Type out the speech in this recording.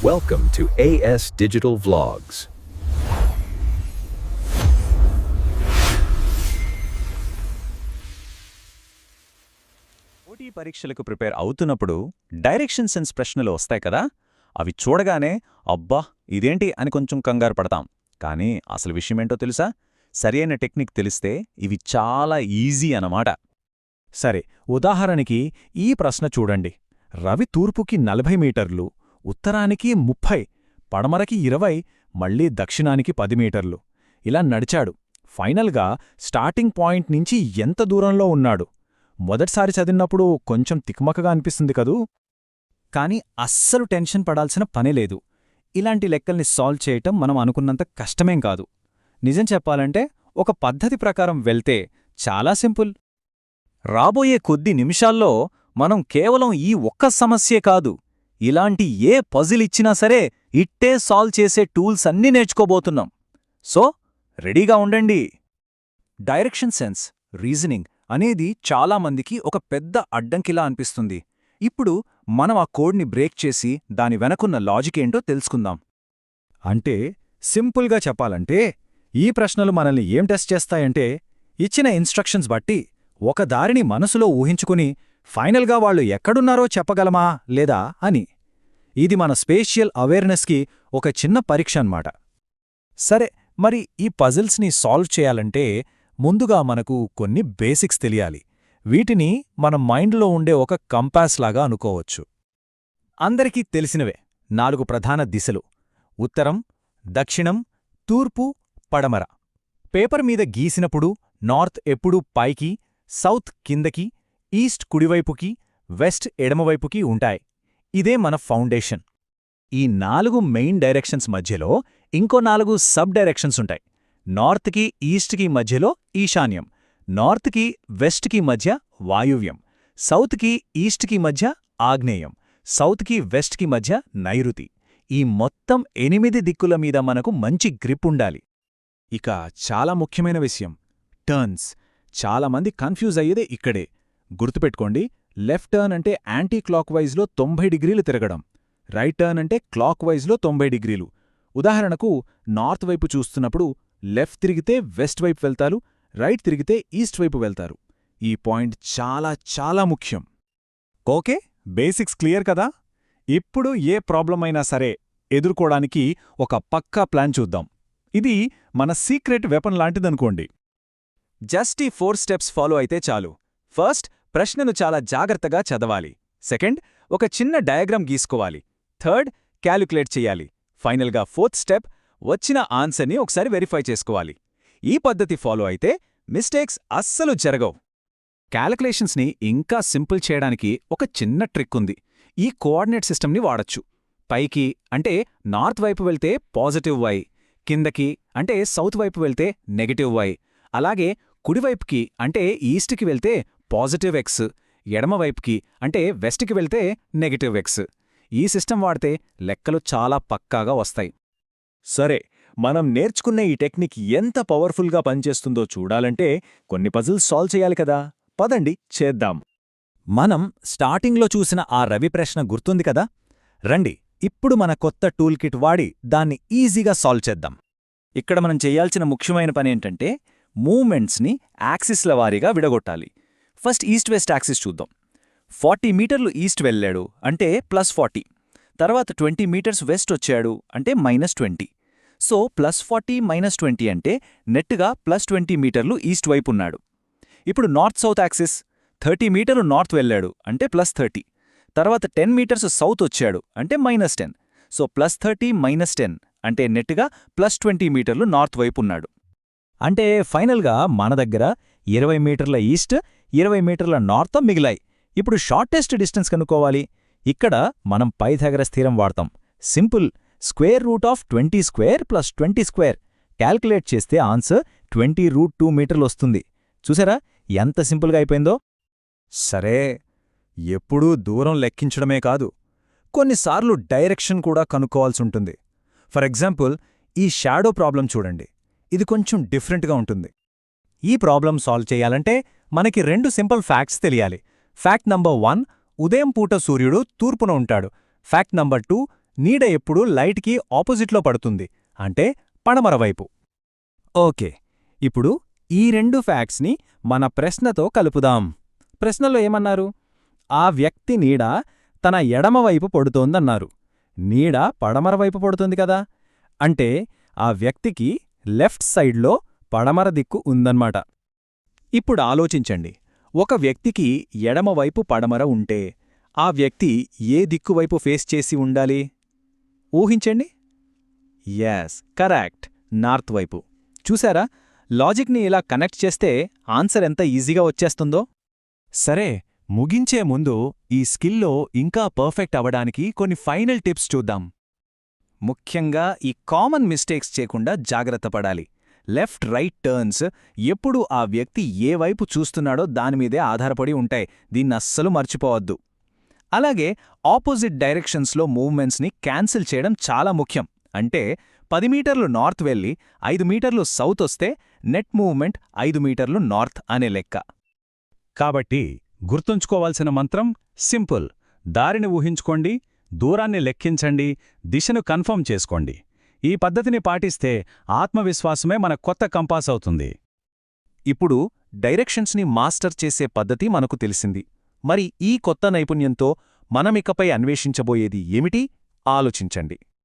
Welcome to AS Digital Vlogs. పోటీ పరీక్షలకు prepare అవుతున్నప్పుడు డైరెక్షన్ సెన్స్ ప్రశ్నలు వస్తాయి కదా, అవి చూడగానే అబ్బా ఇదేంటి అని కొంచెం కంగారు పడతాం. కానీ అసలు విషయమేంటో తెలుసా? సరైన టెక్నిక్ తెలిస్తే ఇవి చాలా ఈజీ అన్నమాట. సరే, ఉదాహరణకి ఈ ప్రశ్న చూడండి. రవి తూర్పుకి 40 మీటర్లు, ఉత్తరానికి 30, పడమరకి 20, మళ్ళీ దక్షిణానికి 10 మీటర్లు. ఇలా నడిచాడు. ఫైనల్గా స్టార్టింగ్ పాయింట్ నుంచి ఎంత దూరంలో ఉన్నాడు? మొదటిసారి చదివినప్పుడు కొంచెం తిక్మకగా అనిపిస్తుంది కదూ? కానీ అస్సలు టెన్షన్ పడాల్సిన పనేలేదు. ఇలాంటి లెక్కల్ని సాల్వ్ చేయటం మనం అనుకున్నంత కష్టమేం కాదు. నిజం చెప్పాలంటే ఒక పద్ధతి ప్రకారం వెళ్తే చాలా సింపుల్. రాబోయే కొద్ది నిమిషాల్లో మనం కేవలం ఈ ఒక్క సమస్యే కాదు, ఇలాంటి ఏ పజిల్ ఇచ్చినా సరే ఇట్టే సాల్వ్ చేసే టూల్స్ అన్నీ నేర్చుకోబోతున్నాం. సో రెడీగా ఉండండి. డైరెక్షన్ సెన్స్, రీజనింగ్ అనేది చాలామందికి ఒక పెద్ద అడ్డంకిలా అనిపిస్తుంది. ఇప్పుడు మనం ఆ కోడ్ని బ్రేక్ చేసి దాని వెనకున్న లాజిక్ ఏంటో తెలుసుకుందాం. అంటే సింపుల్గా చెప్పాలంటే ఈ ప్రశ్నలు మనల్ని ఏం టెస్ట్ చేస్తాయంటే, ఇచ్చిన ఇన్స్ట్రక్షన్స్ బట్టి ఒక దారిని మనసులో ఊహించుకుని ఫైనల్గా వాళ్ళు ఎక్కడున్నారో చెప్పగలమా లేదా అని. ఇది మన స్పేషియల్ అవేర్నెస్కి ఒక చిన్న పరీక్ష అన్నమాట. సరే, మరి ఈ పజిల్స్ని సాల్వ్ చేయాలంటే ముందుగా మనకు కొన్ని బేసిక్స్ తెలియాలి. వీటిని మన మైండ్లో ఉండే ఒక కంపాస్ లాగా అనుకోవచ్చు. అందరికీ తెలిసినవే 4 ప్రధాన దిశలు: ఉత్తరం, దక్షిణం, తూర్పు, పడమర. పేపర్ మీద గీసినప్పుడు నార్త్ ఎప్పుడూ పైకి, సౌత్ కిందకి, ఈస్ట్ కుడివైపుకి, వెస్ట్ ఎడమవైపుకి ఉంటాయి. ఇదే మన ఫౌండేషన్. ఈ 4 మెయిన్ డైరెక్షన్స్ మధ్యలో ఇంకో 4 సబ్ డైరెక్షన్స్ ఉంటాయి. నార్త్కి ఈస్ట్కి మధ్యలో ఈశాన్యం, నార్త్కి వెస్ట్కి మధ్య వాయువ్యం, సౌత్కి ఈస్ట్కి మధ్య ఆగ్నేయం, సౌత్కి వెస్ట్కి మధ్య నైరుతి. ఈ మొత్తం 8 దిక్కుల మీద మనకు మంచి గ్రిప్ ఉండాలి. ఇక చాలా ముఖ్యమైన విషయం, టర్న్స్. చాలామంది కన్ఫ్యూజ్ అయ్యేదే ఇక్కడే. గుర్తుపెట్టుకోండి, లెఫ్ట్ టర్న్ అంటే యాంటీ క్లాక్ వైజ్లో 90 డిగ్రీలు తిరగడం, రైట్ టర్న్ అంటే క్లాక్ వైజ్లో 90 డిగ్రీలు. ఉదాహరణకు నార్త్ వైపు చూస్తున్నప్పుడు లెఫ్ట్ తిరిగితే వెస్ట్ వైపు వెళ్తారు, రైట్ తిరిగితే ఈస్ట్ వైపు వెళ్తారు. ఈ పాయింట్ చాలా చాలా ముఖ్యం. ఓకే, బేసిక్స్ క్లియర్ కదా? ఇప్పుడు ఏ ప్రాబ్లం అయినా సరే ఎదుర్కోడానికి ఒక పక్కా ప్లాన్ చూద్దాం. ఇది మన సీక్రెట్ వెపన్ లాంటిదనుకోండి. జస్ట్ ఈ 4 స్టెప్స్ ఫాలో అయితే చాలు. ఫస్ట్, ప్రశ్నను చాలా జాగ్రత్తగా చదవాలి. సెకండ్, ఒక చిన్న డయాగ్రామ్ గీసుకోవాలి. థర్డ్, క్యాలిక్యులేట్ చెయ్యాలి. ఫైనల్గా 4th స్టెప్, వచ్చిన ఆన్సర్ని ఒకసారి వెరిఫై చేసుకోవాలి. ఈ పద్ధతి ఫాలో అయితే మిస్టేక్స్ అస్సలు జరగవు. క్యాలిక్యులేషన్స్ని ఇంకా సింపుల్ చేయడానికి ఒక చిన్న ట్రిక్ ఉంది. ఈ కోఆర్డినేట్ సిస్టమ్ని వాడచ్చు. పైకి అంటే నార్త్ వైపు వెళ్తే పాజిటివ్ వై, కిందకి అంటే సౌత్ వైపు వెళ్తే నెగటివ్ వై, అలాగే కుడివైపుకి అంటే ఈస్ట్కి వెళ్తే పాజిటివ్ ఎక్స్, ఎడమవైపుకి అంటే వెస్ట్కి వెళ్తే నెగటివ్ ఎక్స్. ఈ సిస్టమ్ వాడితే లెక్కలు చాలా పక్కాగా వస్తాయి. సరే, మనం నేర్చుకున్న ఈ టెక్నిక్ ఎంత పవర్ఫుల్గా పనిచేస్తుందో చూడాలంటే కొన్ని పజిల్స్ సాల్వ్ చేయాలి కదా. పదండి చేద్దాం. మనం స్టార్టింగ్లో చూసిన ఆ రవి ప్రశ్న గుర్తుంది కదా? రండి, ఇప్పుడు మన కొత్త టూల్ కిట్ వాడి దాన్ని ఈజీగా సాల్వ్ చేద్దాం. ఇక్కడ మనం చెయ్యాల్సిన ముఖ్యమైన పనేంటంటే మూవ్మెంట్స్ని యాక్సిస్ల వారీగా విడగొట్టాలి. ఫస్ట్ ఈస్ట్ వెస్ట్ యాక్సిస్ చూద్దాం. 40 మీటర్లు ఈస్ట్ వెళ్ళాడు అంటే +40. తర్వాత 20 మీటర్స్ వెస్ట్ వచ్చాడు అంటే -20. సో +40 -20 అంటే నెట్గా +20 మీటర్లు ఈస్ట్ వైపున్నాడు. ఇప్పుడు నార్త్ సౌత్ యాక్సిస్ 30 మీటర్లు నార్త్ వెళ్ళాడు అంటే +30. తర్వాత 10 మీటర్స్ సౌత్ వచ్చాడు అంటే -10. సో +30 -10 అంటే నెట్గా +20 మీటర్లు నార్త్ వైపున్నాడు. అంటే ఫైనల్గా మన దగ్గర 20 మీటర్ల ఈస్ట్, 20 మీటర్ల నార్త్ మిగిలాయి. ఇప్పుడు షార్టెస్ట్ డిస్టెన్స్ కనుక్కోవాలి. ఇక్కడ మనం పైథాగరస్ థీరం వాడతాం. సింపుల్, √20² + 20². క్యాల్కులేట్ చేస్తే ఆన్సర్ 20√2 మీటర్లు వస్తుంది. చూసారా ఎంత సింపుల్గా అయిపోయిందో? సరే, ఎప్పుడూ దూరం లెక్కించడమే కాదు, కొన్నిసార్లు డైరెక్షన్ కూడా కనుక్కోవాల్సుంటుంది. ఫర్ ఎగ్జాంపుల్, ఈ షాడో ప్రాబ్లం చూడండి. ఇది కొంచెం డిఫరెంట్గా ఉంటుంది. ఈ ప్రాబ్లం సాల్వ్ చేయాలంటే మనకి 2 సింపుల్ ఫ్యాక్ట్స్ తెలియాలి. ఫ్యాక్ట్ నంబర్ 1, ఉదయం పూట సూర్యుడు తూర్పున ఉంటాడు. ఫ్యాక్ట్ నంబర్ 2, నీడ ఎప్పుడూ లైట్కి ఆపోజిట్లో పడుతుంది, అంటే పడమర వైపు. ఓకే, ఇప్పుడు ఈ రెండు ఫ్యాక్ట్స్ని మన ప్రశ్నతో కలుపుదాం. ప్రశ్నలో ఏమన్నారు? ఆ వ్యక్తి నీడ తన ఎడమవైపు పడుతోందన్నారు. నీడ పడమర వైపు పడుతుంది కదా, అంటే ఆ వ్యక్తికి లెఫ్ట్ సైడ్లో పడమర దిక్కు ఉందన్నమాట. ఇప్పుడు ఆలోచించండి, ఒక వ్యక్తికి ఎడమవైపు పడమర ఉంటే ఆ వ్యక్తి ఏ దిక్కువైపు ఫేస్ చేసి ఉండాలి? ఊహించండి. యాస్, కరెక్ట్, నార్త్ వైపు. చూసారా, లాజిక్ని ఇలా కనెక్ట్ చేస్తే ఆన్సర్ ఎంత ఈజీగా వచ్చేస్తుందో. సరే, ముగించే ముందు ఈ స్కిల్లో ఇంకా పర్ఫెక్ట్ అవడానికి కొన్ని ఫైనల్ టిప్స్ చూద్దాం. ముఖ్యంగా ఈ కామన్ మిస్టేక్స్ చేయకుండా జాగ్రత్త పడాలి. లెఫ్ట్ రైట్ టర్న్స్ ఎప్పుడూ ఆ వ్యక్తి ఏ వైపు చూస్తున్నాడో దానిమీదే ఆధారపడి ఉంటాయి, దీన్నస్సలు మర్చిపోవద్దు. అలాగే ఆపోజిట్ డైరెక్షన్స్లో మూవ్మెంట్స్ని క్యాన్సిల్ చేయడం చాలా ముఖ్యం. అంటే 10 మీటర్లు నార్త్ వెళ్ళి 5 మీటర్లు సౌత్ వస్తే నెట్ మూవ్మెంట్ 5 మీటర్లు నార్త్ అనే లెక్క. కాబట్టి గుర్తుంచుకోవాల్సిన మంత్రం సింపుల్: దారిని ఊహించుకోండి, దూరాన్ని లెక్కించండి, దిశను కన్ఫర్మ్ చేసుకోండి. ఈ పద్ధతిని పాటిస్తే ఆత్మవిశ్వాసమే మన కొత్త కంపాస్ అవుతుంది. ఇప్పుడు డైరెక్షన్స్ని మాస్టర్ చేసే పద్ధతి మనకు తెలిసింది. మరి ఈ కొత్త నైపుణ్యంతో మనమికపై అన్వేషించబోయేది ఏమిటి? ఆలోచించండి.